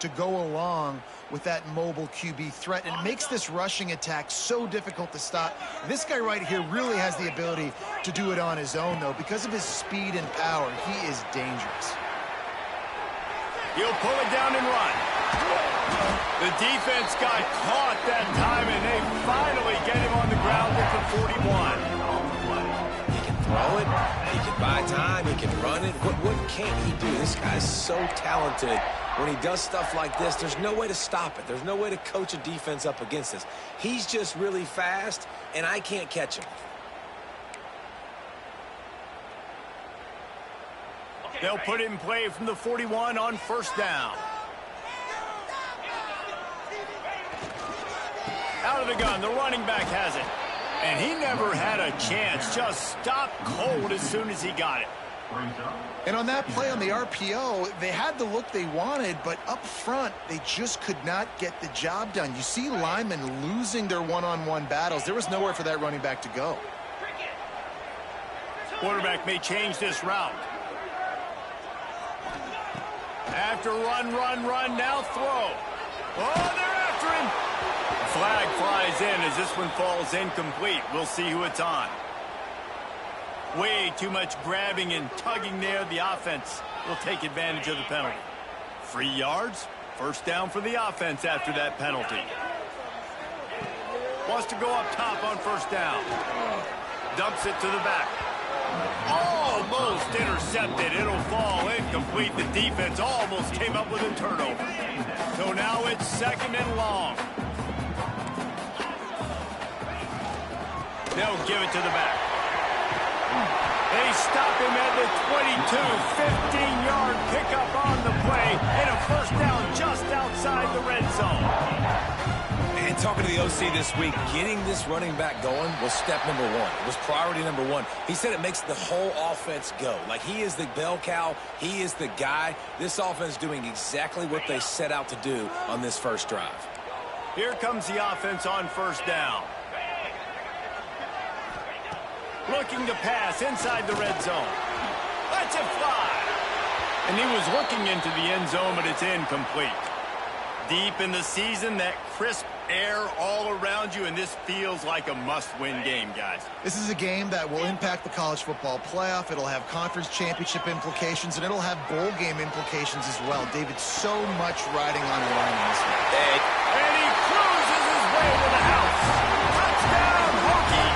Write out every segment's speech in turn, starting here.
to go along with that mobile QB threat, and it makes this rushing attack so difficult to stop. This guy right here really has the ability to do it on his own, though. Because of his speed and power, he is dangerous. He'll pull it down and run. The defense got caught that time, and they finally get him on the ground at the 41. He can throw it, he can buy time, he can run it. What can't he do? This guy's so talented. When he does stuff like this, there's no way to stop it. There's no way to coach a defense up against this. He's just really fast, and I can't catch him. They'll put it in play from the 41 on first down. Out of the gun, the running back has it. And he never had a chance. Just stopped cold as soon as he got it. And on that play on the RPO, they had the look they wanted, but up front, they just could not get the job done. You see linemen losing their one-on-one battles. There was nowhere for that running back to go. Quarterback may change this route. After run, now throw. Oh, they're after him. Flag flies in as this one falls incomplete. We'll see who it's on. Way too much grabbing and tugging there. The offense will take advantage of the penalty. 3 yards, first down for the offense after that penalty. Wants to go up top on first down. Dumps it to the back. Almost intercepted. It'll fall incomplete. The defense almost came up with a turnover. So now it's second and long. They'll give it to the back. They stop him at the 22. 15-yard pickup on the play. And a first down just outside the red zone. And talking to the OC this week, getting this running back going was step number one. It was priority number one. He said it makes the whole offense go. Like, he is the bell cow. He is the guy. This offense doing exactly what they set out to do on this first drive. Here comes the offense on first down. Looking to pass inside the red zone. Lets it fly. And he was looking into the end zone, but it's incomplete. Deep in the season, that crisp air all around you, and this feels like a must-win game, guys. This is a game that will impact the college football playoff. It'll have conference championship implications, and it'll have bowl game implications as well. David, so much riding on the line in this one. And he cruises his way to the house. Touchdown, Hokie!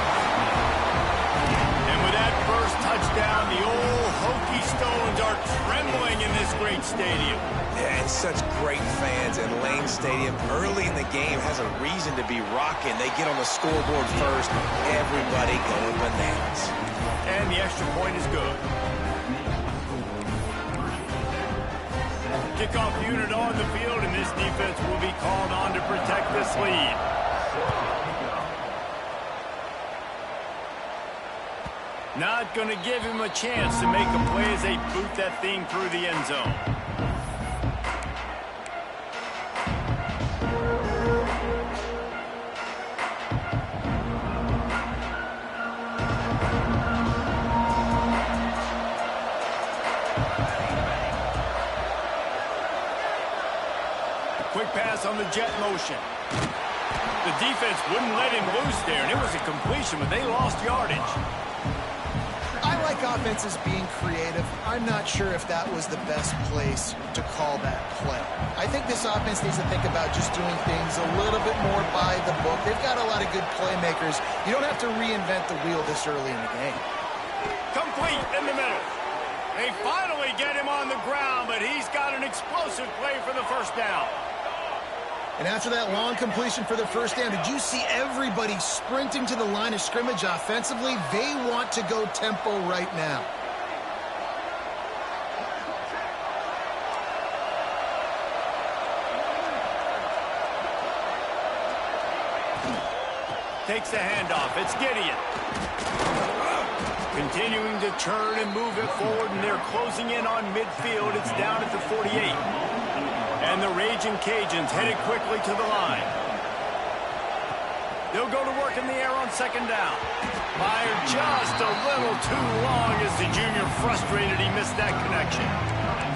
And with that first touchdown, the old Hokie Stones are trembling in this great stadium. Yeah, and such great fans, and Lane Stadium early in the game has a reason to be rocking. They get on the scoreboard first, everybody going bananas. And the extra point is good. Kickoff unit on the field, and this defense will be called on to protect this lead. Not going to give him a chance to make a play as they boot that thing through the end zone. Quick pass on the jet motion. The defense wouldn't let him loose there, and it was a completion, but they lost yardage. I like offenses being creative. I'm not sure if that was the best place to call that play. I think this offense needs to think about just doing things a little bit more by the book. They've got a lot of good playmakers. You don't have to reinvent the wheel this early in the game. Complete in the middle. They finally get him on the ground, but he's got an explosive play for the first down. And after that long completion for the first down, did you see everybody sprinting to the line of scrimmage offensively? They want to go tempo right now. Takes the handoff. It's Gideon. Continuing to turn and move it forward, and they're closing in on midfield. It's down at the 48. And the Raging Cajuns headed quickly to the line. They'll go to work in the air on second down. Fired just a little too long as the junior frustrated he missed that connection.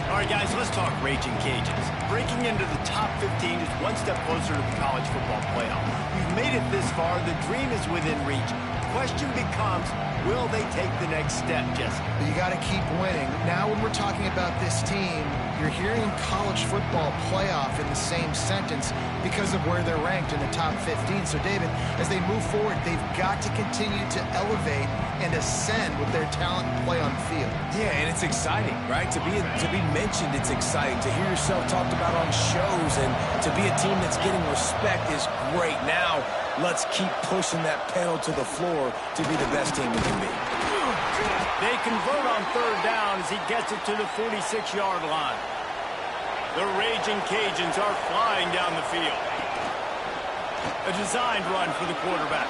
All right, guys, let's talk Raging Cajuns. Breaking into the top 15 is one step closer to the college football playoff. We've made it this far. The dream is within reach. The question becomes, will they take the next step, Jesse? You got to keep winning. Now when we're talking about this team, you're hearing college football playoff in the same sentence because of where they're ranked in the top 15. So, David, as they move forward, they've got to continue to elevate and ascend with their talent and play on the field. Yeah, and it's exciting, right? To be mentioned, it's exciting. To hear yourself talked about on shows and to be a team that's getting respect is great. Now, let's keep pushing that pedal to the floor to be the best team we can be. They convert on third down as he gets it to the 46-yard line. The Raging Cajuns are flying down the field. A designed run for the quarterback.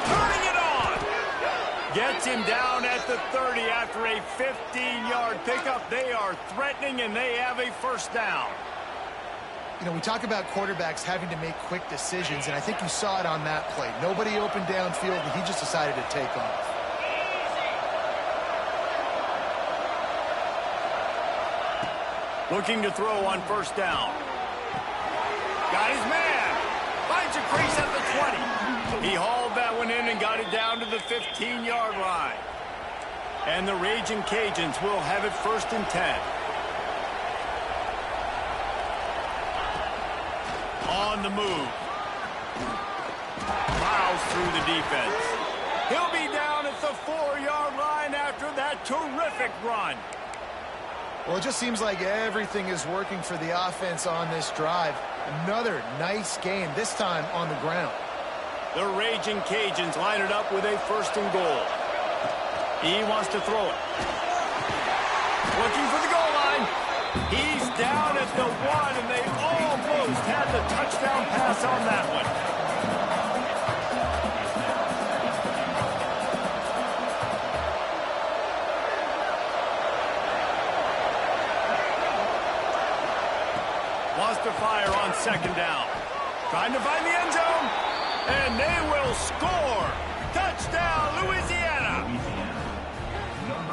Turning it on! Gets him down at the 30 after a 15-yard pickup. They are threatening, and they have a first down. You know, we talk about quarterbacks having to make quick decisions, and I think you saw it on that play. Nobody opened downfield, and he just decided to take off. Looking to throw on first down. Got his man. Finds a crease at the 20. He hauled that one in and got it down to the 15-yard line. And the Raging Cajuns will have it first and 10. On the move. Plows through the defense. He'll be down at the 4-yard line after that terrific run. Well, it just seems like everything is working for the offense on this drive. Another nice game, this time on the ground. The Raging Cajuns line it up with a first and goal. He wants to throw it. Looking for the goal line. He's down at the 1, and they almost had the touchdown pass on that one. Wants to fire on second down. Trying to find the end zone. And they will score. Touchdown, Louisiana.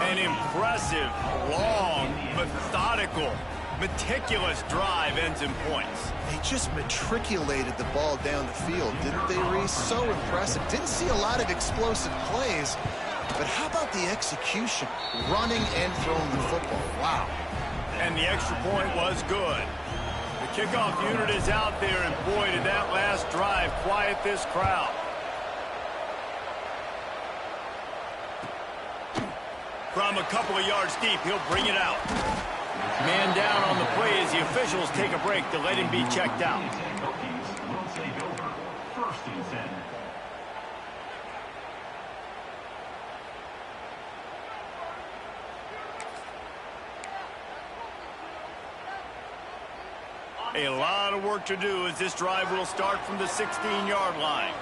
An impressive, long, methodical, meticulous drive ends in points. They just matriculated the ball down the field, didn't they, Reese? So impressive. Didn't see a lot of explosive plays, but how about the execution? Running and throwing the football. Wow. And the extra point was good. The kickoff unit is out there, and boy, did that last drive quiet this crowd. From a couple of yards deep, he'll bring it out. Man down on the play as the officials take a break to let him be checked out. A lot of work to do as this drive will start from the 16-yard line.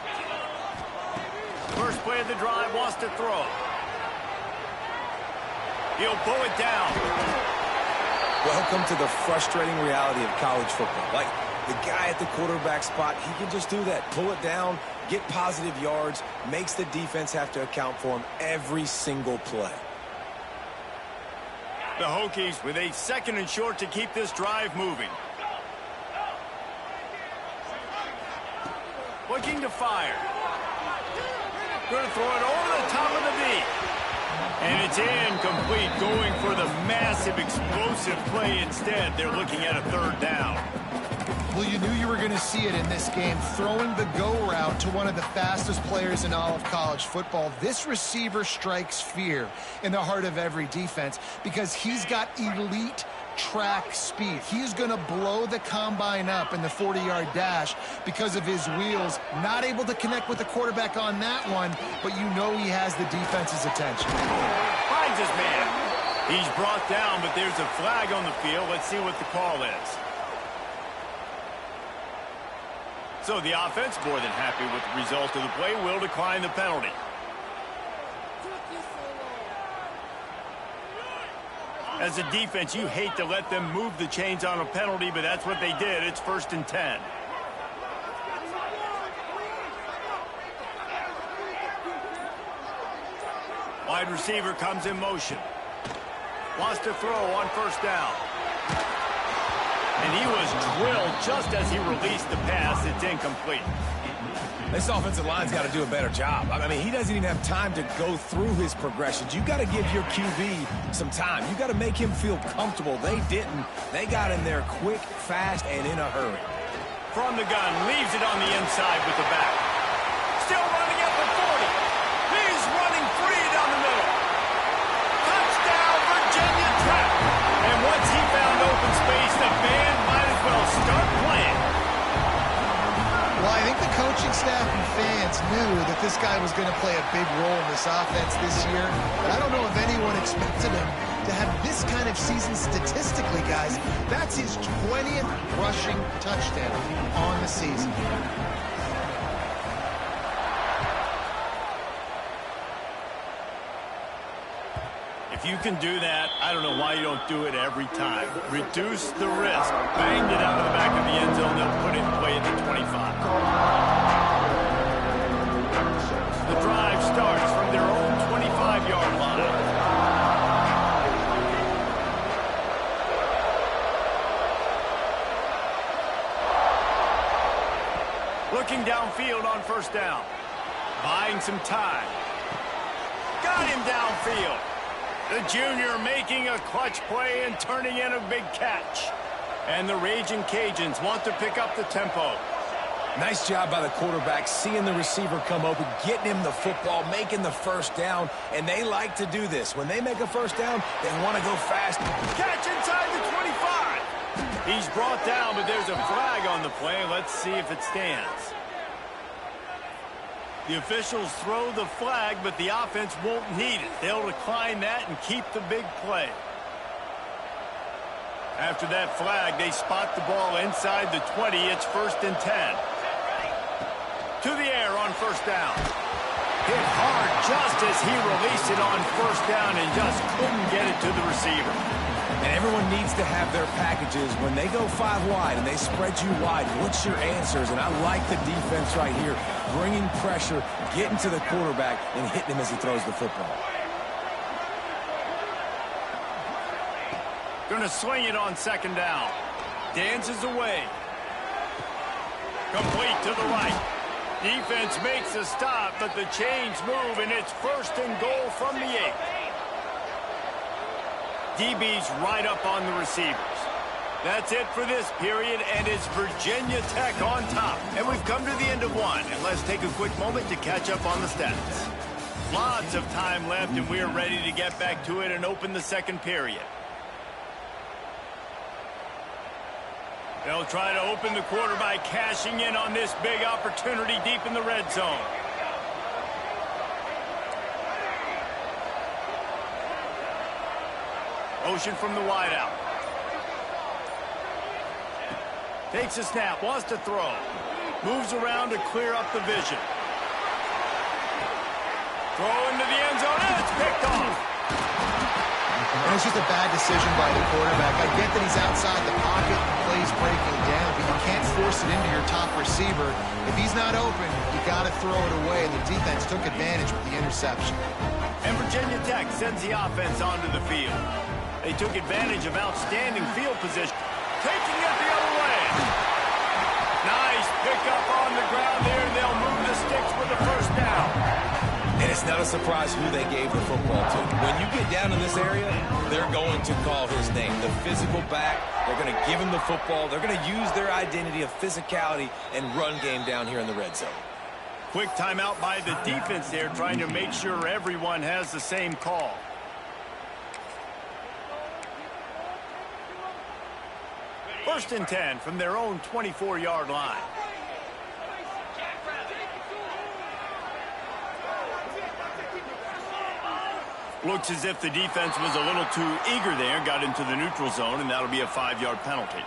First play of the drive, wants to throw. He'll pull it down. Welcome to the frustrating reality of college football. Like, the guy at the quarterback spot, he can just do that. Pull it down, get positive yards, makes the defense have to account for him every single play. The Hokies with a second and short to keep this drive moving. Looking to fire. Going to throw it over the top of the D. And it's incomplete, going for the massive explosive play instead. They're looking at a third down. Well, you knew you were going to see it in this game, throwing the go route to one of the fastest players in all of college football. This receiver strikes fear in the heart of every defense because he's got elite track speed. He's going to blow the combine up in the 40-yard dash because of his wheels. Not able to connect with the quarterback on that one, but you know he has the defense's attention. Finds his man. He's brought down, but there's a flag on the field. Let's see what the call is. So the offense, more than happy with the result of the play, will decline the penalty. As a defense, you hate to let them move the chains on a penalty, but that's what they did. It's first and 10. Wide receiver comes in motion. Wants to throw on first down. And he was drilled just as he released the pass. It's incomplete. This offensive line's got to do a better job. I mean, he doesn't even have time to go through his progressions. You got to give your QB some time. You got to make him feel comfortable. They didn't. They got in there quick, fast, and in a hurry. From the gun, leaves it on the inside with the back. Still running at the 40. He's running free down the middle. Touchdown, Virginia Tech. And once he found open space, the band might as well start playing. Well, I think the coaching staff and fans knew that this guy was going to play a big role in this offense this year. But I don't know if anyone expected him to have this kind of season statistically, guys. That's his 20th rushing touchdown on the season. If you can do that, I don't know why you don't do it every time. Reduce the risk. Banged it out of the back of the end zone. They'll put it in play at the 25. The drive starts from their own 25-yard line. Looking downfield on first down. Buying some time. Got him downfield. The junior making a clutch play and turning in a big catch. And the Raging Cajuns want to pick up the tempo. Nice job by the quarterback, seeing the receiver come open, getting him the football, making the first down, and they like to do this. When they make a first down, they want to go fast. Catch inside the 25. He's brought down, but there's a flag on the play. Let's see if it stands. The officials throw the flag, but the offense won't need it. They'll decline that and keep the big play. After that flag, they spot the ball inside the 20. It's 1st and 10. To the air on first down. Hit hard just as he released it on first down and just couldn't get it to the receiver. And everyone needs to have their packages. When they go 5 wide and they spread you wide, what's your answers? And I like the defense right here, bringing pressure, getting to the quarterback, and hitting him as he throws the football. Going to swing it on 2nd down. Dances away. Complete to the right. Defense makes a stop, but the chains move, and it's 1st and goal from the 8. DB's right up on the receivers. That's it for this period, and it's Virginia Tech on top. And we've come to the end of one, and let's take a quick moment to catch up on the stats. Lots of time left, and we're ready to get back to it and open the 2nd period. They'll try to open the quarter by cashing in on this big opportunity deep in the red zone. Motion from the wideout. Takes a snap, wants to throw. Moves around to clear up the vision. Throw into the end zone, and it's picked off. And it's just a bad decision by the quarterback. I get that he's outside the pocket and plays breaking down, but you can't force it into your top receiver. If he's not open, you got to throw it away, and the defense took advantage with the interception. And Virginia Tech sends the offense onto the field. They took advantage of outstanding field position. Taking it the other way. Nice pickup on the ground there. They'll move the sticks with the first down. And it's not a surprise who they gave the football to. When you get down in this area, they're going to call his name. The physical back, they're going to give him the football. They're going to use their identity of physicality and run game down here in the red zone. Quick timeout by the defense there, trying to make sure everyone has the same call. First and 10 from their own 24-yard line. Looks as if the defense was a little too eager there, got into the neutral zone, and that'll be a 5-yard penalty.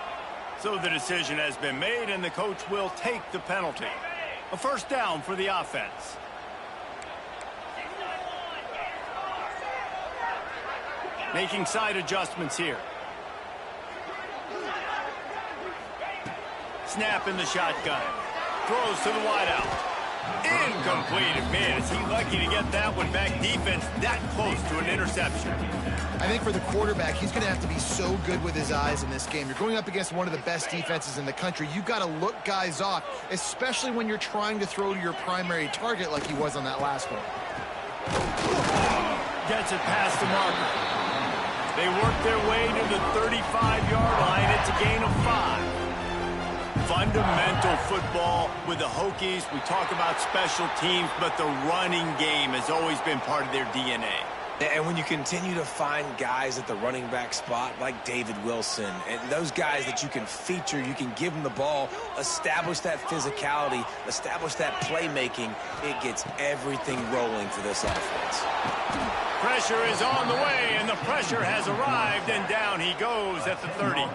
So the decision has been made, and the coach will take the penalty. A first down for the offense. Making side adjustments here. Snap in the shotgun. Throws to the wideout. Incomplete. Man, is he lucky to get that one back. Defense that close to an interception. I think for the quarterback, he's going to have to be so good with his eyes in this game. You're going up against one of the best defenses in the country. You've got to look guys off, especially when you're trying to throw to your primary target like he was on that last one. Gets it past the marker. They work their way to the 35-yard line. It's a gain of 5. Fundamental football with the Hokies. We talk about special teams, but the running game has always been part of their DNA. And when you continue to find guys at the running back spot like David Wilson and those guys that you can feature, you can give them the ball, establish that physicality, establish that playmaking, it gets everything rolling for this offense. Pressure is on the way, and the pressure has arrived, and down he goes at the 30.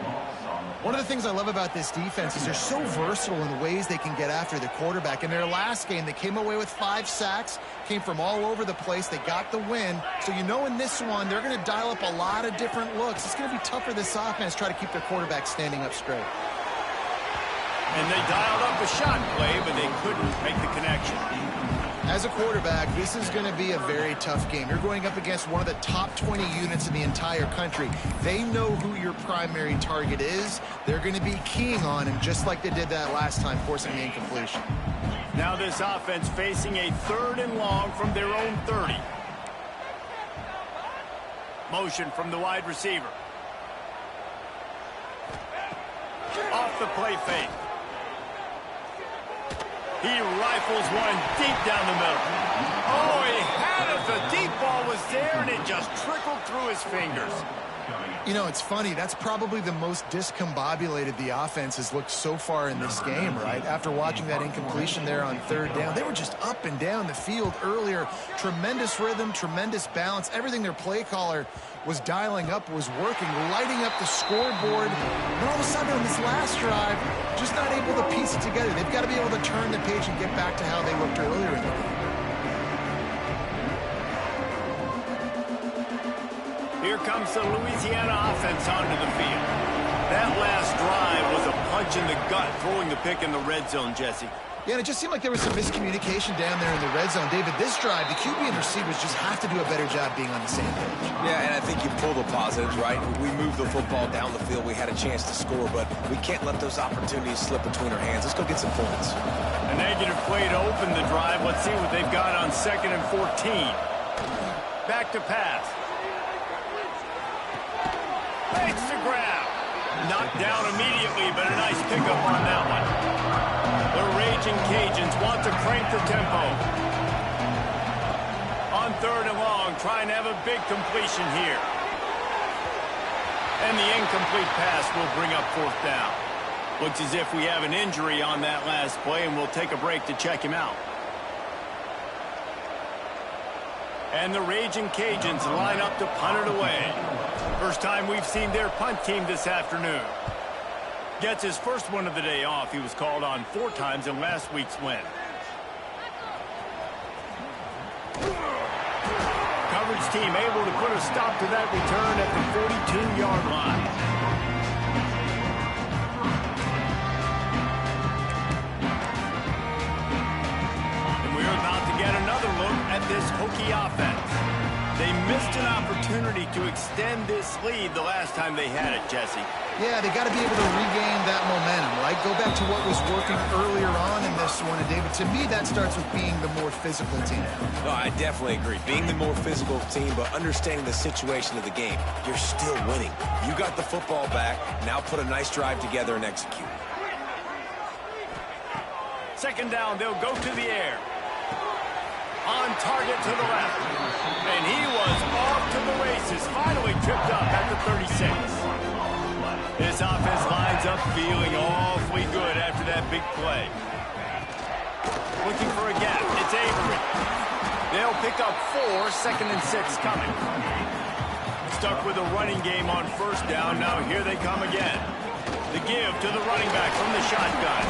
One of the things I love about this defense is they're so versatile in the ways they can get after the quarterback. In their last game, they came away with 5 sacks, came from all over the place. They got the win. So you know in this one, they're going to dial up a lot of different looks. It's going to be tough for this offense to try to keep their quarterback standing up straight. And they dialed up a shot play, but they couldn't make the connection. As a quarterback, this is going to be a very tough game. You're going up against one of the top 20 units in the entire country. They know who your primary target is. They're going to be keying on him just like they did that last time, forcing the incompletion. Now this offense facing a 3rd and long from their own 30. Motion from the wide receiver. Off the play fake. He rifles one deep down the middle. Oh, he had it. The deep ball was there, and it just trickled through his fingers. You know, it's funny. That's probably the most discombobulated the offense has looked so far in this game, right? After watching that incompletion there on 3rd down, they were just up and down the field earlier. Tremendous rhythm, tremendous balance. Everything their play caller was dialing up was working, lighting up the scoreboard. And all of a sudden on this last drive, just not able to piece it together. They've got to be able to turn the page and get back to how they looked earlier in the game. Here comes the Louisiana offense onto the field. That last drive was a punch in the gut, throwing the pick in the red zone, Jesse. Yeah, and it just seemed like there was some miscommunication down there in the red zone. David, this drive, the QB and receivers just have to do a better job being on the same page. Yeah, and I think you pull the positives, right? We moved the football down the field. We had a chance to score, but we can't let those opportunities slip between our hands. Let's go get some points. A negative play to open the drive. Let's see what they've got on 2nd and 14. Back to pass. Makes the grab. Knocked down immediately, but a nice pickup on that one. The Raging Cajuns want to crank the tempo. On 3rd and long, trying to have a big completion here. And the incomplete pass will bring up 4th down. Looks as if we have an injury on that last play, and we'll take a break to check him out. And the Raging Cajuns line up to punt it away. First time we've seen their punt team this afternoon. Gets his first one of the day off. He was called on 4 times in last week's win. Coverage team able to put a stop to that return at the 42-yard line. And we're about to get another look at this Hokie offense. They missed an opportunity to extend this lead the last time they had it, Jesse. Yeah, they got to be able to regain that momentum, right? Go back to what was working earlier on in this one. And, David, to me, that starts with being the more physical team. No, I definitely agree. Being the more physical team, but understanding the situation of the game. You're still winning. You got the football back. Now put a nice drive together and execute. 2nd down, they'll go to the air. On target to the left. And he was off to the races. Finally tripped up at the 36. This offense lines up feeling awfully good after that big play. Looking for a gap. It's Avery. They'll pick up 4, 2nd and 6 coming. Stuck with a running game on 1st down. Now here they come again. The give to the running back from the shotgun.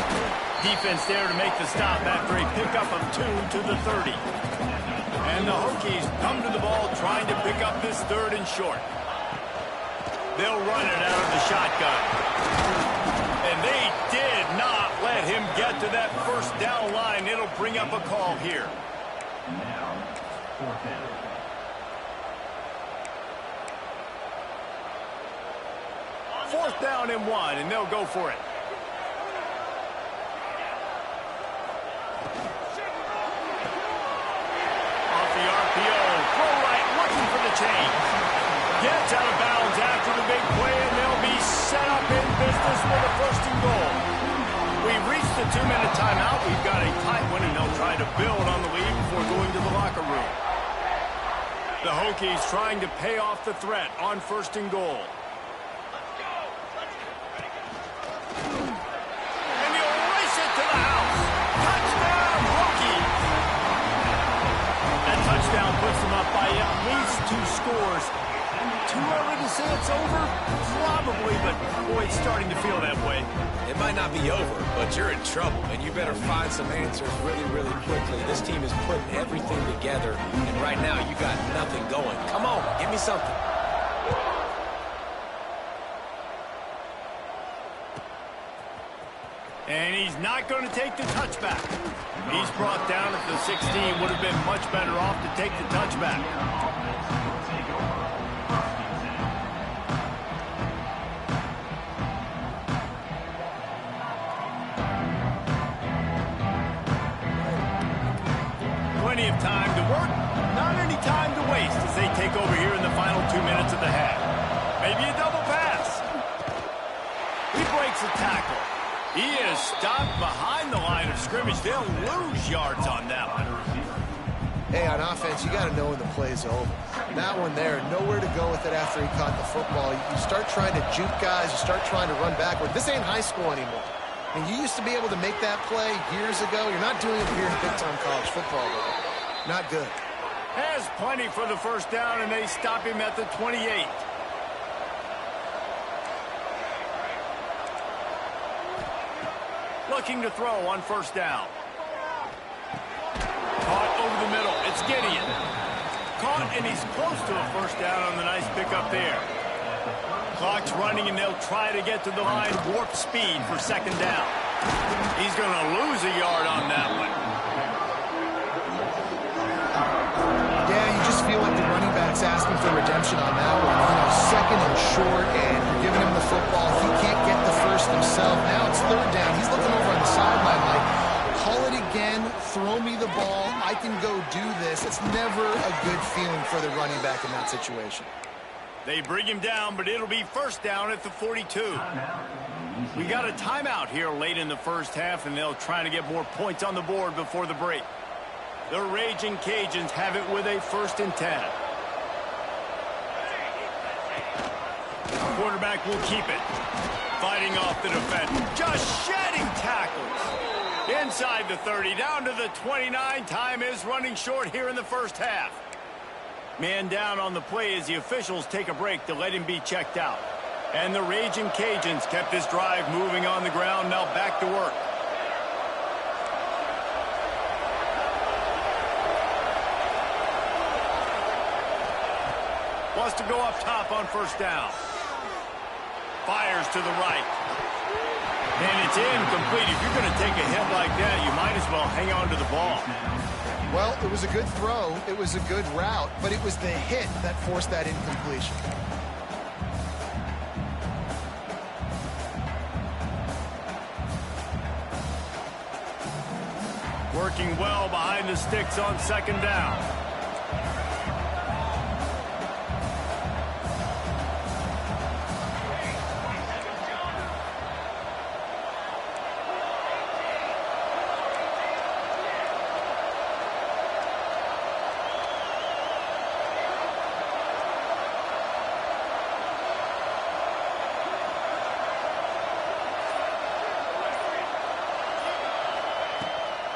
Defense there to make the stop after a pickup of 2 to the 30. And the Hokies come to the ball trying to pick up this 3rd and short. They'll run it out of the shotgun. And they did not let let him get to that first down line. It'll bring up a call here. Fourth down and 1, and they'll go for it. Off the RPO, throw right, looking for the change. Gets out of bounds after the big play, and they'll be set up in business with a first and goal. We've reached the 2-minute timeout. We've got a tight one, and they'll try to build on the lead before going to the locker room. The Hokies trying to pay off the threat on first and goal. And he'll race it to the house. Touchdown, Hokies! That touchdown puts them up by at least 2 scores. Too early to say it's over? Probably, but boy, it's starting to feel that way. It might not be over, but you're in trouble, and you better find some answers really, really quickly. This team is putting everything together, and right now you got nothing going. Come on, give me something. And he's not going to take the touchback. He's brought down at the 16. Would have been much better off to take the touchback. Plenty of time to work, not any time to waste as they take over here in the final 2 minutes of the half. Maybe a double pass. He breaks a tackle. He is stopped behind the line of scrimmage. They'll lose yards on that one. Hey, on offense, you got to know when the play's over. That one there, nowhere to go with it after he caught the football. You start trying to juke guys. You start trying to run backward. This ain't high school anymore. I mean, you used to be able to make that play years ago. You're not doing it here in big-time college football, though. Not good. Has plenty for the first down, and they stop him at the 28. Looking to throw on first down. Caught over the middle. It's Gideon. Caught, and he's close to a first down on the nice pickup there. Clock's running, and they'll try to get to the line. Warp speed for second down. He's going to lose a yard on that one. Yeah, you just feel like the running back's asking for redemption on that one. You know, second and short, and you're giving him the football. He can't get the first himself. Now it's third down. He's looking over on the sideline like, call it again, throw me the ball, I can go do this. It's never a good feeling for the running back in that situation. They bring him down, but it'll be first down at the 42. We got a timeout here late in the first half, and they'll try to get more points on the board before the break. The Raging Cajuns have it with a 1st and 10. Quarterback will keep it. Fighting off the defender. Just shedding tackles. Inside the 30, down to the 29. Time is running short here in the first half. Man down on the play as the officials take a break to let him be checked out. And the Raging Cajuns kept this drive moving on the ground. Now back to work. Wants to go up top on first down. Fires to the right. And it's incomplete. If you're going to take a hit like that, you might as well hang on to the ball. Well, it was a good throw. It was a good route, but it was the hit that forced that incompletion. Working well behind the sticks on second down.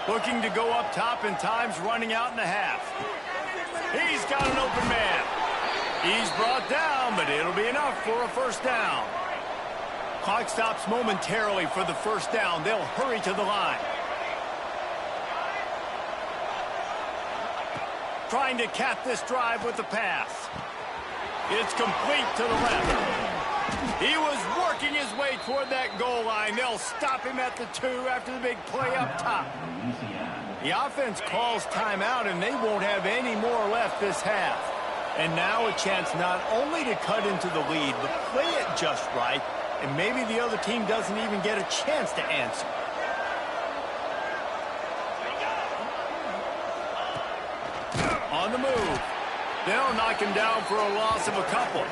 Looking to go up top, and time's running out in the half. He's got an open man. He's brought down, but it'll be enough for a first down. Clock stops momentarily for the first down. They'll hurry to the line. Trying to cap this drive with the pass. It's complete to the left. He was working Making his way toward that goal line. They'll stop him at the 2 after the big play up top. The offense calls timeout, and they won't have any more left this half. And now a chance not only to cut into the lead, but play it just right, and maybe the other team doesn't even get a chance to answer. On the move. They'll knock him down for a loss of a couple.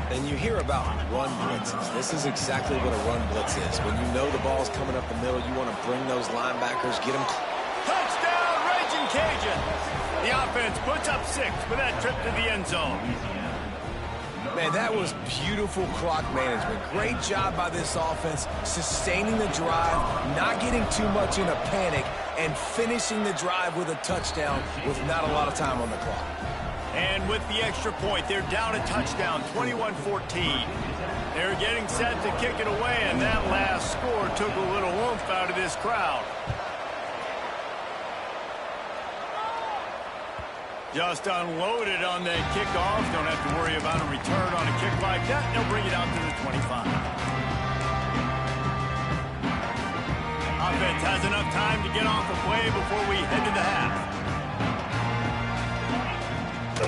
And you hear about run blitzes. This is exactly what a run blitz is. When you know the ball's coming up the middle, you want to bring those linebackers, get them. Touchdown, Raging Cajun. The offense puts up 6 with that trip to the end zone. Man, that was beautiful clock management. Great job by this offense, sustaining the drive, not getting too much in a panic, and finishing the drive with a touchdown with not a lot of time on the clock. And with the extra point, they're down a touchdown, 21-14. They're getting set to kick it away, and that last score took a little oomph out of this crowd. Just unloaded on that kickoff. Don't have to worry about a return on a kick like that. They'll bring it out to the 25. Offense has enough time to get off the play before we head to the half.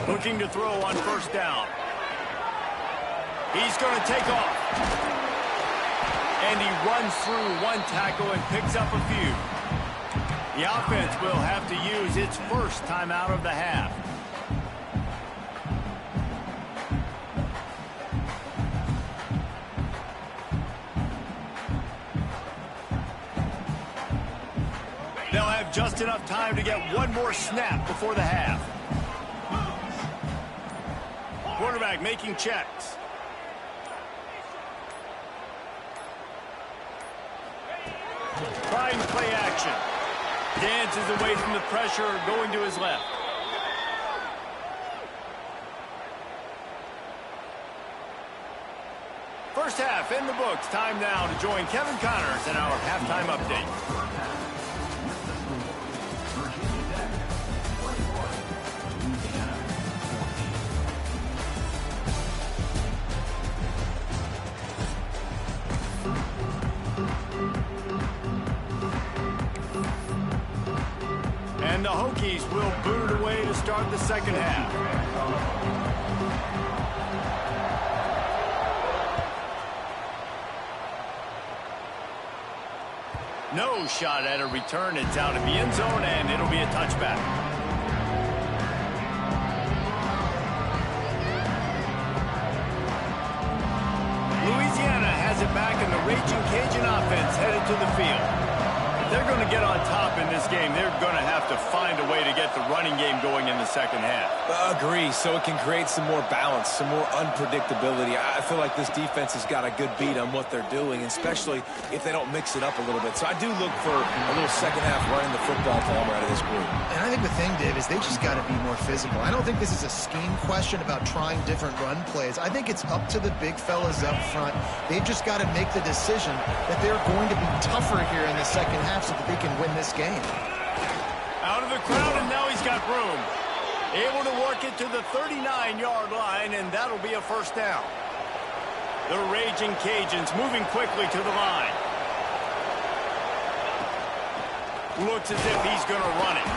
Looking to throw on first down. He's going to take off. And he runs through one tackle and picks up a few. The offense will have to use its first timeout of the half. They'll have just enough time to get one more snap before the half. Quarterback making checks. Trying play action. Dances away from the pressure, going to his left. First half in the books. Time now to join Kevin Connors in our halftime update. And the Hokies will boot it away to start the second half. No shot at a return. It's out of the end zone, and it'll be a touchback. Louisiana has it back, and the Raging Cajun offense headed to the field. If they're going to get on top in this game, they're going to have to find a way to get the running game going in the second half. Agree, so it can create some more balance, some more unpredictability. I feel like this defense has got a good beat on what they're doing, especially if they don't mix it up a little bit. So I do look for a little second half running the football ball out of this group. And I think the thing, Dave, is they just got to be more physical. I don't think this is a scheme question about trying different run plays. I think it's up to the big fellas up front. They've just got to make the decision that they're going to be tougher here in the second half so that they can win this game. Out of the crowd, and now he's got room. Able to work it to the 39-yard line, and that'll be a first down. The Raging Cajuns moving quickly to the line. Looks as if he's going to run it.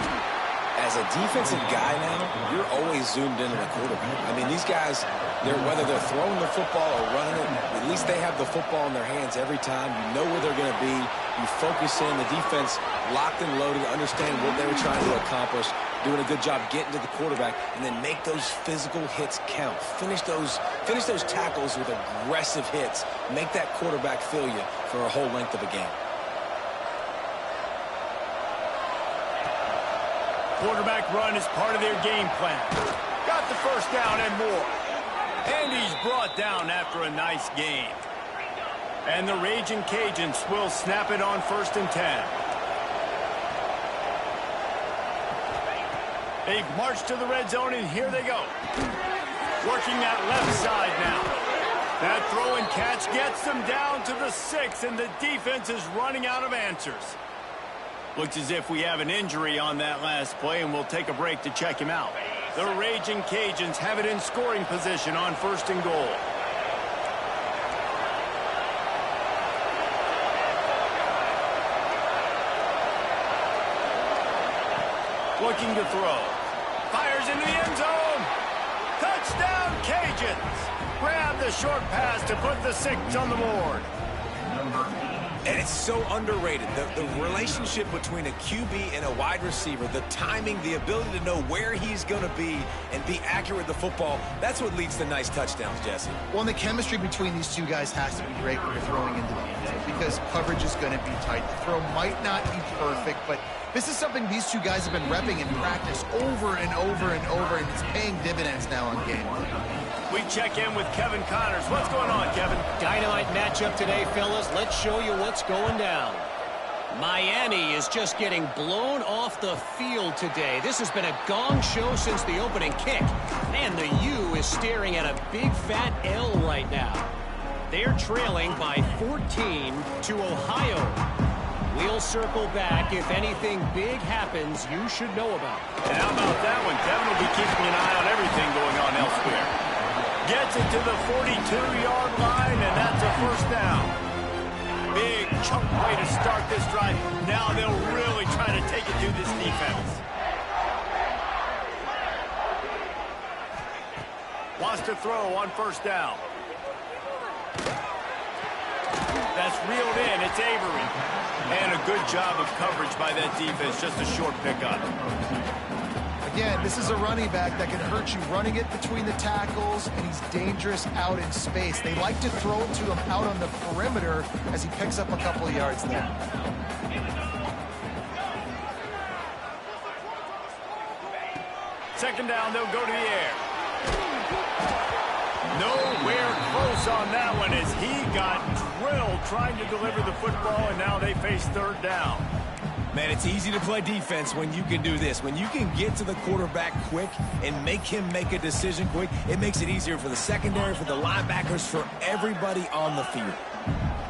As a defensive guy now, you're always zoomed in on the quarterback. I mean, these guys, whether they're throwing the football or running it, at least they have the football in their hands every time. You know where they're going to be. You focus in. The defense locked and loaded, understand what they were trying to accomplish, doing a good job getting to the quarterback, and then make those physical hits count. Finish those tackles with aggressive hits. Make that quarterback feel you for a whole length of a game. Quarterback run is part of their game plan. Got the first down and more. And he's brought down after a nice gain. And the Raging Cajuns will snap it on 1st and 10. They've marched to the red zone, and here they go. Working that left side now. That throw and catch gets them down to the 6, and the defense is running out of answers. Looks as if we have an injury on that last play, and we'll take a break to check him out. The Raging Cajuns have it in scoring position on 1st and goal. Looking to throw. Fires into the end zone. Touchdown, Cajuns. Grab the short pass to put the 6 on the board. And it's so underrated. The relationship between a QB and a wide receiver, the timing, the ability to know where he's going to be and be accurate with the football, that's what leads to nice touchdowns, Jesse. Well, and the chemistry between these two guys has to be great when you're throwing into the end zone because coverage is going to be tight. The throw might not be perfect, but this is something these two guys have been repping in practice over and over and over, and it's paying dividends now on game day. We check in with Kevin Connors. What's going on, Kevin? Dynamite matchup today, fellas. Let's show you what's going down. Miami is just getting blown off the field today. This has been a gong show since the opening kick. And the U is staring at a big fat L right now. They're trailing by 14 to Ohio. We'll circle back if anything big happens you should know about. And how about that one? Kevin will be keeping an eye on everything going on elsewhere. Gets it to the 42-yard line, and that's a first down. Big chunk way to start this drive. Now they'll really try to take it to this defense. Wants to throw on first down. That's reeled in. It's Avery. And a good job of coverage by that defense. Just a short pickup. Again, this is a running back that can hurt you running it between the tackles, and he's dangerous out in space. They like to throw it to him out on the perimeter as he picks up a couple of yards there. Second down, they'll go to the air. Nowhere close on that one as he got drilled trying to deliver the football, and now they face third down. Man, it's easy to play defense when you can do this. When you can get to the quarterback quick and make him make a decision quick, it makes it easier for the secondary, for the linebackers, for everybody on the field.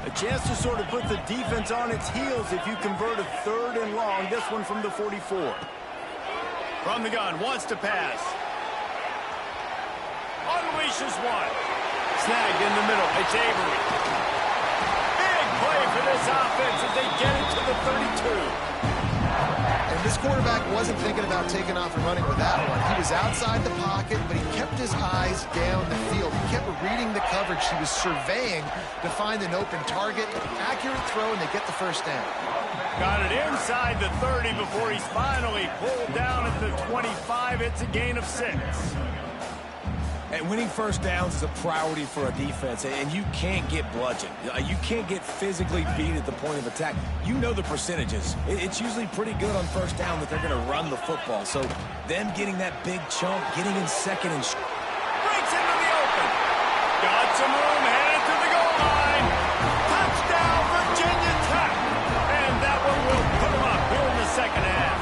A chance to sort of put the defense on its heels if you convert a third and long. This one from the 44. From the gun, wants to pass. Unleashes one. Snagged in the middle. It's Avery. Big play for this offense as they get it to the 32. And this quarterback wasn't thinking about taking off and running with that one. He was outside the pocket, but he kept his eyes down the field. He kept reading the coverage. He was surveying to find an open target. Accurate throw, and they get the first down. Got it inside the 30 before he's finally pulled down at the 25. It's a gain of 6. And winning first downs is a priority for a defense, and you can't get bludgeoned. You can't get physically beat at the point of attack. You know the percentages. It's usually pretty good on first down that they're going to run the football. So them getting that big chunk, getting in second and... Breaks into the open. Got some room, headed to the goal line. Touchdown, Virginia Tech. And that one will put them up here in the second half.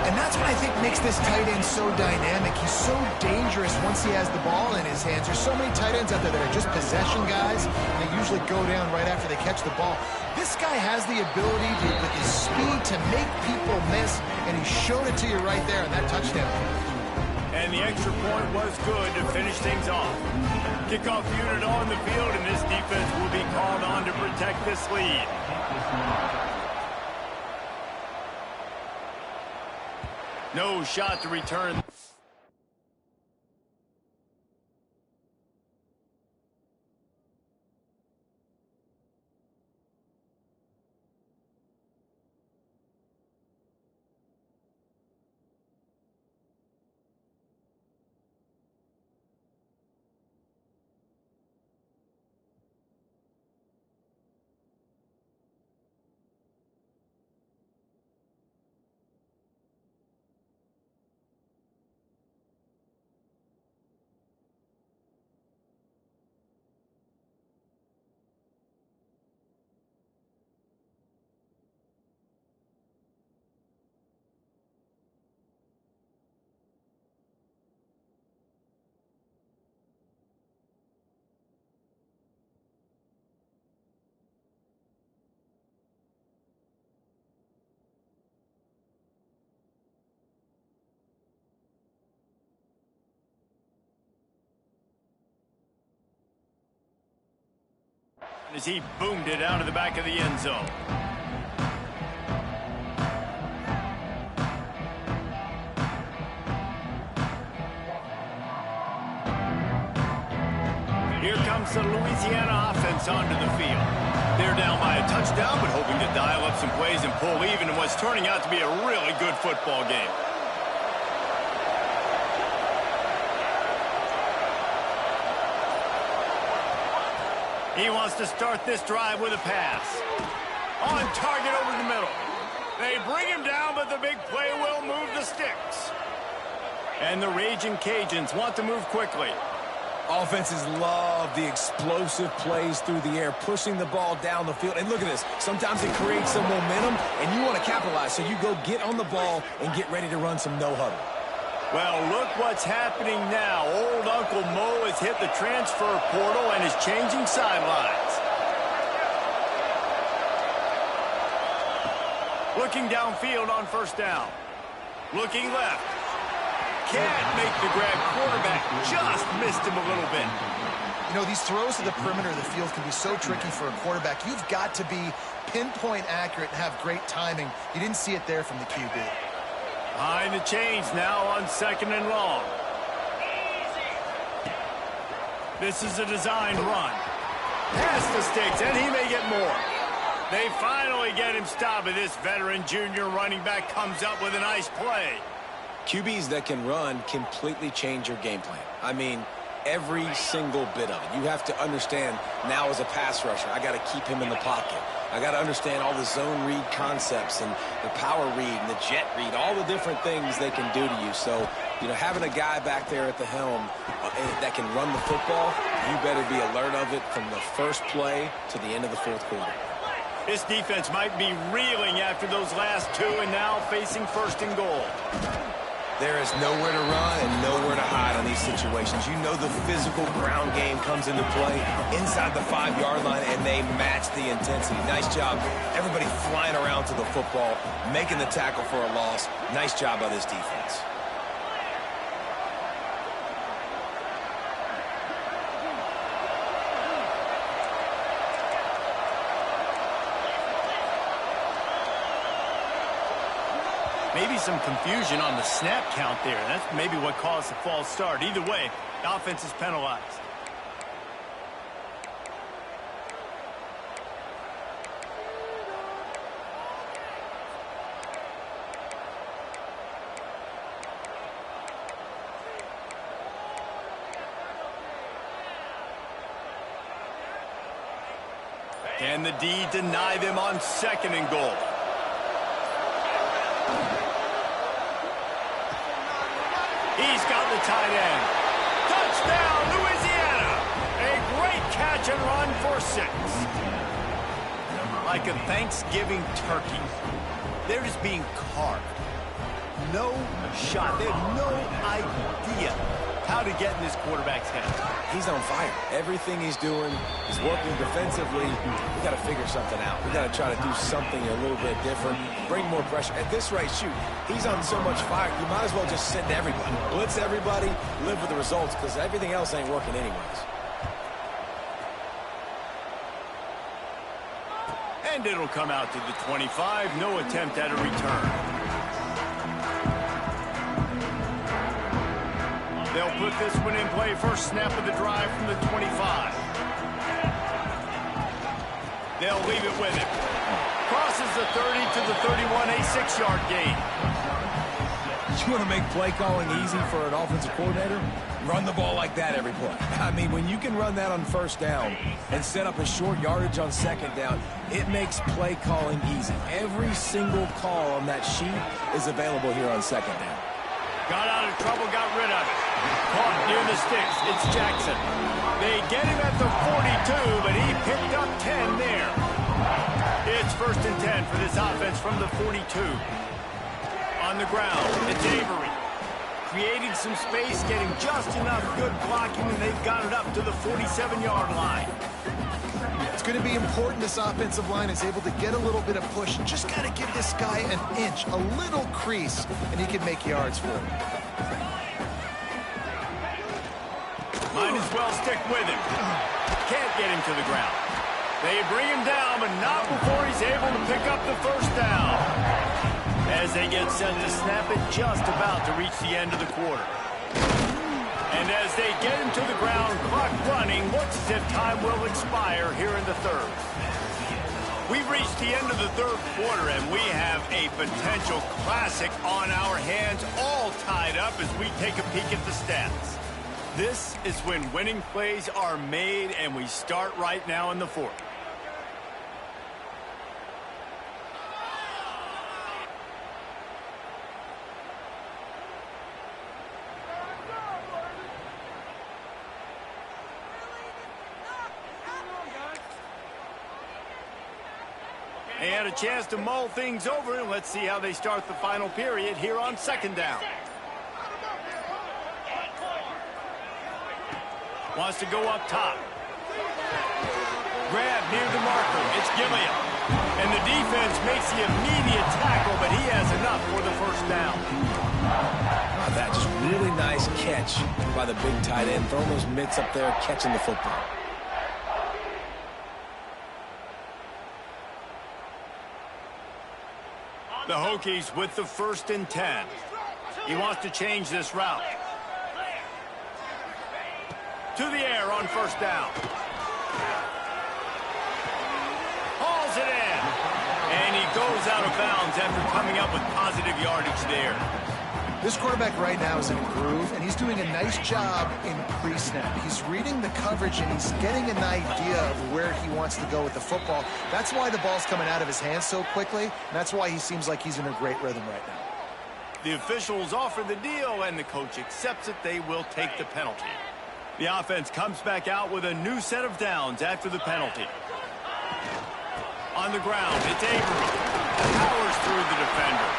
And that's what I think makes this tight end so dynamic. He's so dangerous once he has the ball in his hands. There's so many tight ends out there that are just possession guys, and they usually go down right after they catch the ball. This guy has the ability to, with his speed, to make people miss, and he showed it to you right there on that touchdown. And the extra point was good to finish things off. Kickoff unit on the field, and this defense will be called on to protect this lead. No shot to return. As he boomed it out of the back of the end zone. Here comes the Louisiana offense onto the field. They're down by a touchdown, but hoping to dial up some plays and pull even in what's turning out to be a really good football game. He wants to start this drive with a pass. On target over the middle. They bring him down, but the big play will move the sticks. And the Raging Cajuns want to move quickly. Offenses love the explosive plays through the air, pushing the ball down the field. And look at this. Sometimes it creates some momentum, and you want to capitalize. So you go get on the ball and get ready to run some no-huddle. Well, look what's happening now. Old Uncle Mo has hit the transfer portal and is changing sidelines. Looking downfield on first down. Looking left. Can't make the grab. Quarterback just missed him a little bit. You know, these throws to the perimeter of the field can be so tricky for a quarterback. You've got to be pinpoint accurate and have great timing. You didn't see it there from the QB. Behind the chains now on 2nd and long. This is a designed run. Past the sticks, and he may get more. They finally get him stopped, but this veteran junior running back comes up with a nice play. QBs that can run completely change your game plan. I mean, every single bit of it. You have to understand now as a pass rusher, I got to keep him in the pocket. I got to understand all the zone read concepts and the power read and the jet read, all the different things they can do to you. So, you know, having a guy back there at the helm that can run the football, you better be alert of it from the first play to the end of the fourth quarter. This defense might be reeling after those last two and now facing 1st and goal. There is nowhere to run and nowhere to hide on these situations. You know the physical ground game comes into play inside the 5-yard line, and they match the intensity. Nice job. Everybody flying around to the football, making the tackle for a loss. Nice job by this defense. Maybe some confusion on the snap count there. That's maybe what caused the false start. Either way, the offense is penalized. Can the D deny them on 2nd and goal? He's got the tight end. Touchdown, Louisiana. A great catch and run for 6. Like a Thanksgiving turkey, they're just being carved. No shot. They have no idea how to get in this quarterback's head. He's on fire. Everything he's doing is working defensively. We got to figure something out. We got to try to do something a little bit different, bring more pressure. At this rate, shoot, he's on so much fire, you might as well just send everybody. Blitz everybody, live with the results, because everything else ain't working anyways. And it'll come out to the 25. No attempt at a return. They'll put this one in play. First snap of the drive from the 25. They'll leave it with him. Crosses the 30 to the 31, a 6-yard gain. You want to make play calling easy for an offensive coordinator? Run the ball like that every play. I mean, when you can run that on first down and set up a short yardage on second down, it makes play calling easy. Every single call on that sheet is available here on second down. Got out of trouble, got rid of it. Caught near the sticks. It's Jackson. They get him at the 42, but he picked up 10 there. It's 1st and 10 for this offense from the 42. On the ground, it's Avery. Creating some space, getting just enough good blocking, and they've got it up to the 47-yard line. It's going to be important this offensive line is able to get a little bit of push. Just got to give this guy an inch, a little crease, and he can make yards for him. Might as well stick with him. Can't get him to the ground. They bring him down, but not before he's able to pick up the first down. As they get set to snap it, just about to reach the end of the quarter. And And as they get him to the ground, clock running, looks as if time will expire here in the third. We've reached the end of the third quarter, and we have a potential classic on our hands, all tied up as we take a peek at the stats. This is when winning plays are made, and we start right now in the fourth. They had a chance to mull things over, and let's see how they start the final period here on second down. Wants to go up top. Grab near the marker. It's Gilliam. And the defense makes the immediate tackle, but he has enough for the first down. Wow, that just really nice catch by the big tight end. Throwing those mitts up there, catching the football. The Hokies with the 1st and 10. He wants to change this route. To the air on first down. Hauls it in. And he goes out of bounds after coming up with positive yardage there. This quarterback right now is in a groove, and he's doing a nice job in pre-snap. He's reading the coverage, and he's getting an idea of where he wants to go with the football. That's why the ball's coming out of his hands so quickly, and that's why he seems like he's in a great rhythm right now. The officials offer the deal, and the coach accepts it. They will take the penalty. The offense comes back out with a new set of downs after the penalty. On the ground, it's Avery. Powers through the defender.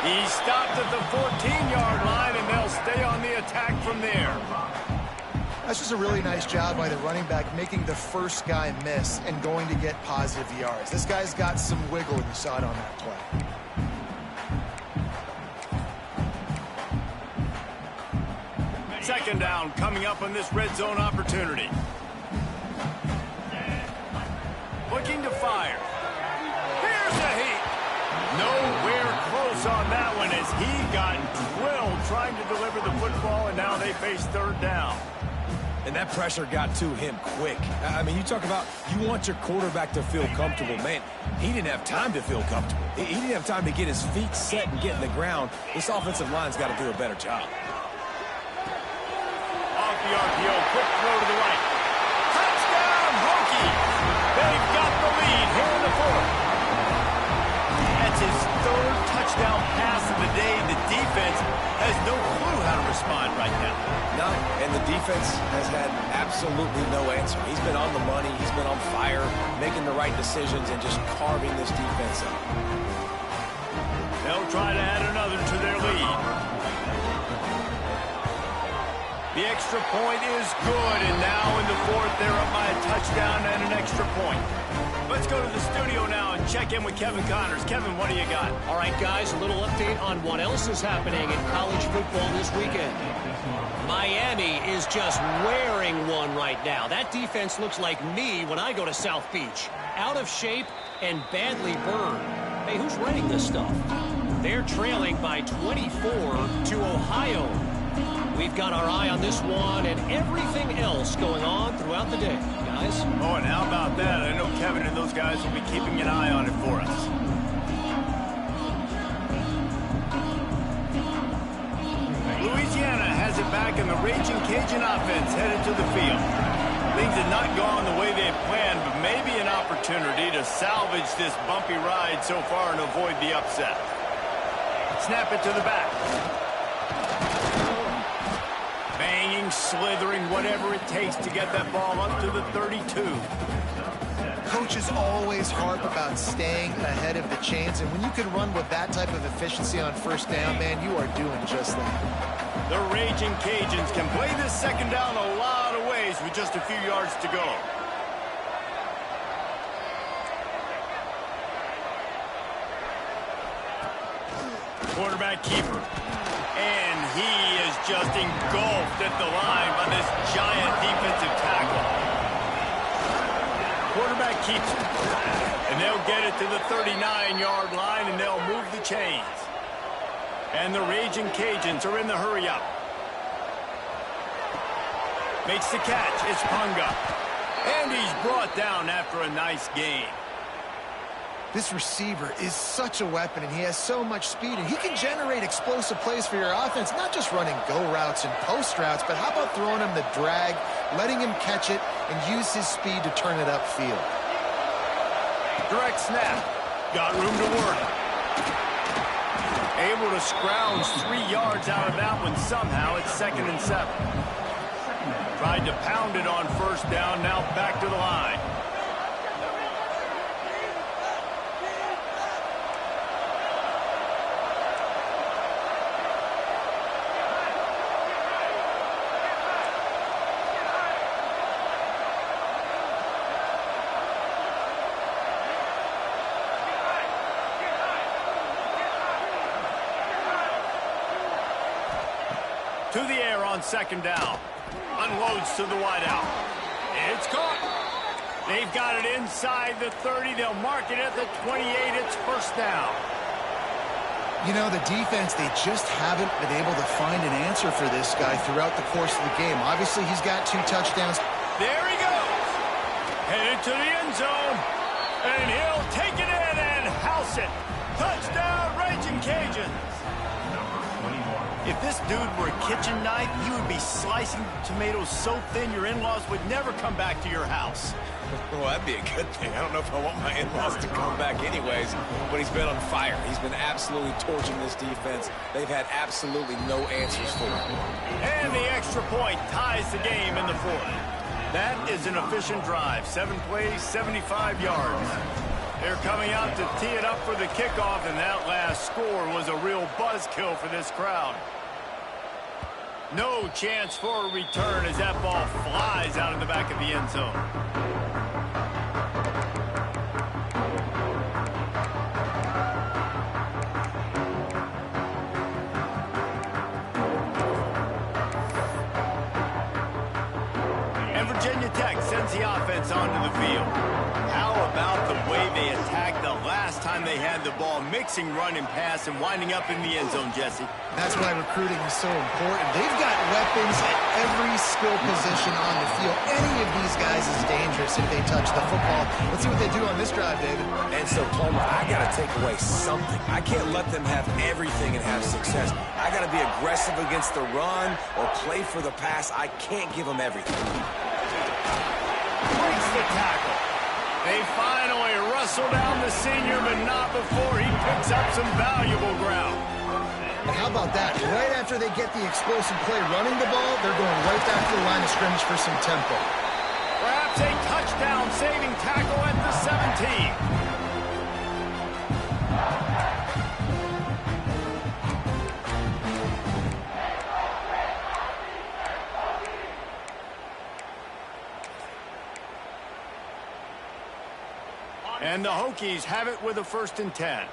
He stopped at the 14-yard line, and they'll stay on the attack from there. That's just a really nice job by the running back, making the first guy miss and going to get positive yards. This guy's got some wiggle, and you saw it on that play. Second down coming up on this red zone opportunity. Looking to fire. Here's a heat. Nowhere close on that one as he got drilled trying to deliver the football, and now they face third down. And that pressure got to him quick. I mean, you talk about you want your quarterback to feel comfortable. Man, he didn't have time to feel comfortable. He didn't have time to get his feet set and get in the ground. This offensive line's got to do a better job. Off the RPO, quick throw to the right. Touchdown, Hokies! They've got the lead here in the fourth. That's his third touchdown pass of the day. The defense has no clue how to respond right now. No, and the defense has had absolutely no answer. He's been on the money. He's been on fire, making the right decisions, and just carving this defense up. They'll try to add another to their lead. The extra point is good, and now in the fourth, they're up by a touchdown and an extra point. Let's go to the studio now and check in with Kevin Connors. Kevin, what do you got? All right, guys, a little update on what else is happening in college football this weekend. Miami is just wearing one right now. That defense looks like me when I go to South Beach. Out of shape and badly burned. Hey, who's writing this stuff? They're trailing by 24 to Ohio. We've got our eye on this one and everything else going on throughout the day, guys. Oh, and how about that? I know Kevin and those guys will be keeping an eye on it for us. Louisiana has it back, and the Raging Cajun offense headed to the field. Things had not gone the way they had planned, but maybe an opportunity to salvage this bumpy ride so far and avoid the upset. Snap it to the back. Banging, slithering, whatever it takes to get that ball up to the 32. Coaches always harp about staying ahead of the chains, and when you can run with that type of efficiency on first down, man, you are doing just that. The Raging Cajuns can play this second down a lot of ways with just a few yards to go. Quarterback keeper. And he is just engulfed at the line by this giant defensive tackle. Quarterback keeps it. And they'll get it to the 39-yard line, and they'll move the chains. And the Raging Cajuns are in the hurry-up. Makes the catch. It's Punga. And he's brought down after a nice gain. This receiver is such a weapon, and he has so much speed, and he can generate explosive plays for your offense, not just running go routes and post routes, but how about throwing him the drag, letting him catch it, and use his speed to turn it upfield. Direct snap. Got room to work. Able to scrounge 3 yards out of that one somehow. It's 2nd and 7. Tried to pound it on first down, now back to the line. To the air on 2nd down. Unloads to the wideout. It's caught. They've got it inside the 30. They'll mark it at the 28. It's 1st down. You know, the defense, they just haven't been able to find an answer for this guy throughout the course of the game. Obviously, he's got 2 touchdowns. There he goes. Headed to the end zone. And he'll take it in and house it. Touchdown, Raging Cajuns. If this dude were a kitchen knife, you would be slicing tomatoes so thin your in-laws would never come back to your house. Well, that'd be a good thing. I don't know if I want my in-laws to come back anyways, but he's been on fire. He's been absolutely torching this defense. They've had absolutely no answers for him. And the extra point ties the game in the 4th. That is an efficient drive. 7 plays, 75 yards. They're coming out to tee it up for the kickoff, and that last score was a real buzzkill for this crowd. No chance for a return as that ball flies out of the back of the end zone. And Virginia Tech sends the offense onto the field. How about the way they attacked the last time they had the ball, mixing run and pass and winding up in the end zone, Jesse? That's why recruiting is so important. They've got weapons at every skill position on the field. Any of these guys is dangerous if they touch the football. Let's see what they do on this drive, David. And so, Palmer, I got to take away something. I can't let them have everything and have success. I got to be aggressive against the run or play for the pass. I can't give them everything. Breaks the tackle. They finally wrestle down the senior, but not before he picks up some valuable ground. And how about that? Right after they get the explosive play running the ball, they're going right back to the line of scrimmage for some tempo. Perhaps a touchdown-saving tackle at the 17. And the Hokies have it with a 1st and 10.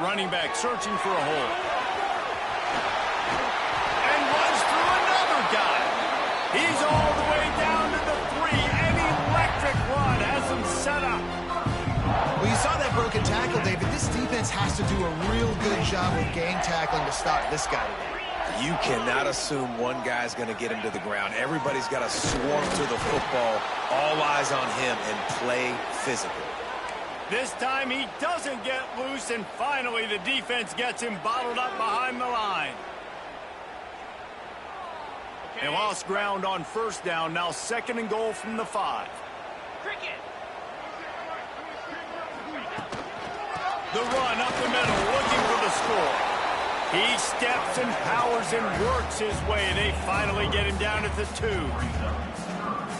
Running back searching for a hole. And runs through another guy. He's all the way down to the 3. An electric run has him set up. Well, you saw that broken tackle, David. This defense has to do a real good job with gang tackling to stop this guy today. You cannot assume one guy's going to get him to the ground. Everybody's got to swarm to the football, all eyes on him, and play physical. This time he doesn't get loose, and finally the defense gets him bottled up behind the line. They lost ground on 1st down, now 2nd and goal from the 5. The run up the middle, looking for the score. He steps and powers and works his way. They finally get him down at the 2.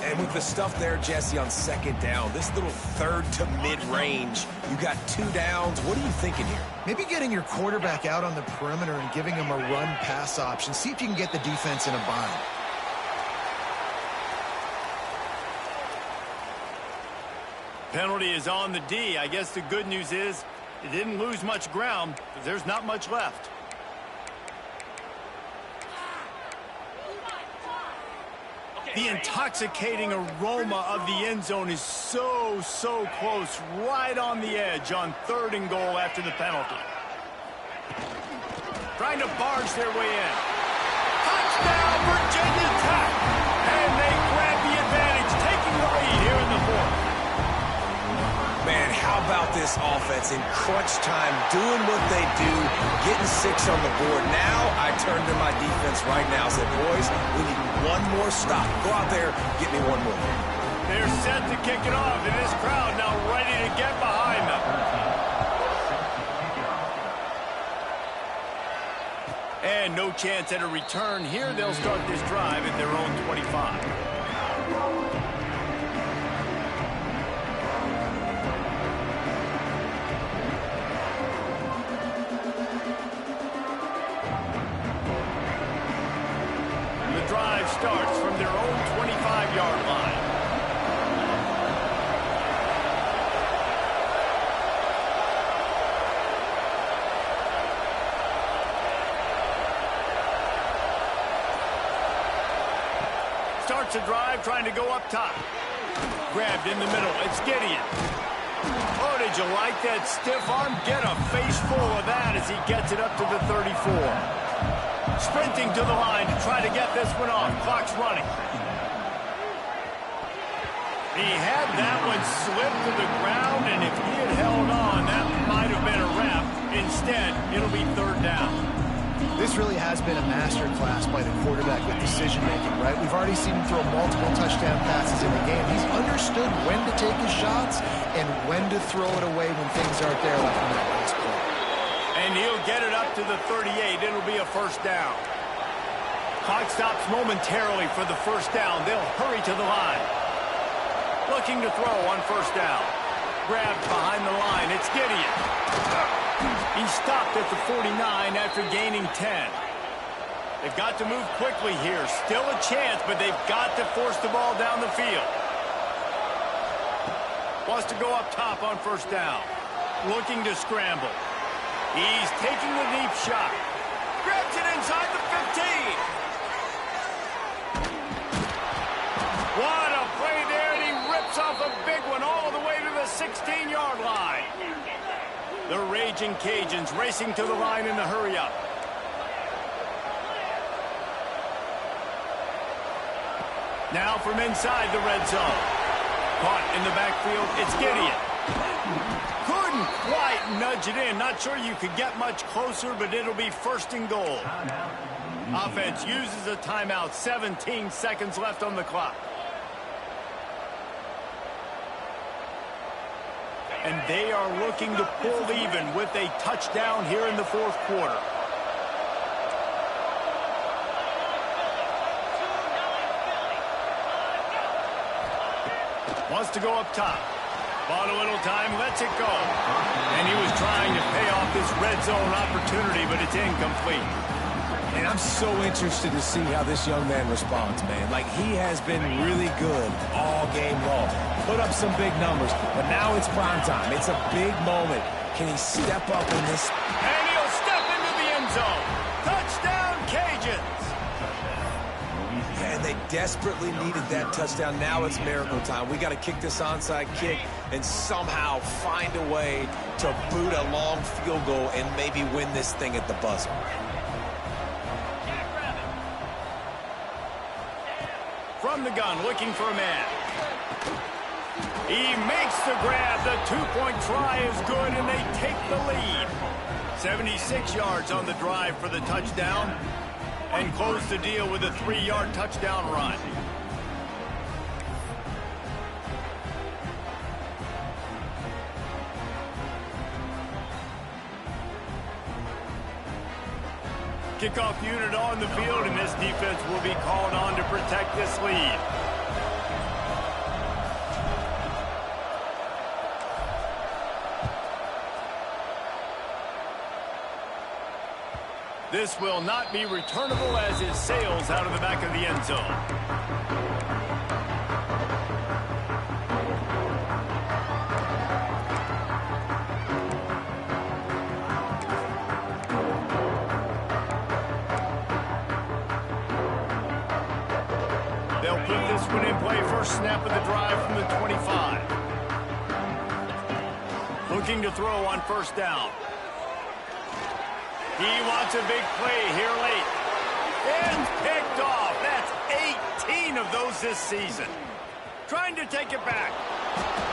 And with the stuff there, Jesse, on 2nd down, this little 3rd to mid-range, you got 2 downs. What are you thinking here? Maybe getting your quarterback out on the perimeter and giving him a run-pass option. See if you can get the defense in a bind. Penalty is on the D. I guess the good news is it didn't lose much ground, but there's not much left. The intoxicating aroma of the end zone is so close, right on the edge on 3rd and goal after the penalty. Trying to barge their way in. down, Virginia Tech. And they grab the advantage, taking the lead here in the fourth. Man, how about this offense in crunch time, doing what they do, getting 6 on the board. Now I turn to my defense right now and say, boys, we need one more stop. Go out there, get me one more. They're set to kick it off, and this crowd now ready to get behind them. And no chance at a return here. They'll start this drive at their own 25. Drive starts from their own 25-yard line. Starts a drive trying to go up top. Grabbed in the middle. It's Gideon. Oh, did you like that stiff arm? Get a face full of that as he gets it up to the 34. Sprinting to the line to try to get this one off. Clock's running. He had that one slip to the ground, and if he had held on, that might have been a wrap. Instead, it'll be third down. This really has been a masterclass by the quarterback with decision-making, right? We've already seen him throw multiple touchdown passes in the game. He's understood when to take his shots and when to throw it away when things aren't there like in that last play. And he'll get it up to the 38. It'll be a first down. Clock stops momentarily for the first down. They'll hurry to the line. Looking to throw on first down. Grabbed behind the line. It's Gideon. He stopped at the 49 after gaining 10. They've got to move quickly here. Still a chance, but they've got to force the ball down the field. Wants to go up top on first down. Looking to scramble. He's taking the deep shot. Grabs it inside the 15. What a play there, and he rips off a big one all the way to the 16-yard line. The Raging Cajuns racing to the line in the hurry-up. Now from inside the red zone. Caught in the backfield, it's Gideon. Couldn't quite nudge it in. Not sure you could get much closer, but it'll be first and goal. Offense uses a timeout. 17 seconds left on the clock. And they are looking to pull even with a touchdown here in the fourth quarter. Wants to go up top. Bought a little time, lets it go. And he was trying to pay off this red zone opportunity, but it's incomplete. And I'm so interested to see how this young man responds, man. Like, he has been really good all game long. Put up some big numbers, but now it's prime time. It's a big moment. Can he step up in this? And he'll step into the end zone. Touchdown, Cajuns. And they desperately needed that touchdown. Now it's miracle time. We got to kick this onside kick and somehow find a way to boot a long field goal and maybe win this thing at the buzzer. From the gun, looking for a man. He makes the grab. The two-point try is good, and they take the lead. 76 yards on the drive for the touchdown, and close the deal with a 3-yard touchdown run. Kickoff unit on the field, and this defense will be called on to protect this lead. This will not be returnable as it sails out of the back of the end zone. They'll put this one in play. First snap of the drive from the 25. Looking to throw on first down. He wants a big play here late. And picked off. That's 18 of those this season. Trying to take it back.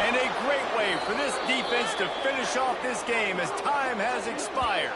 And a great way for this defense to finish off this game as time has expired.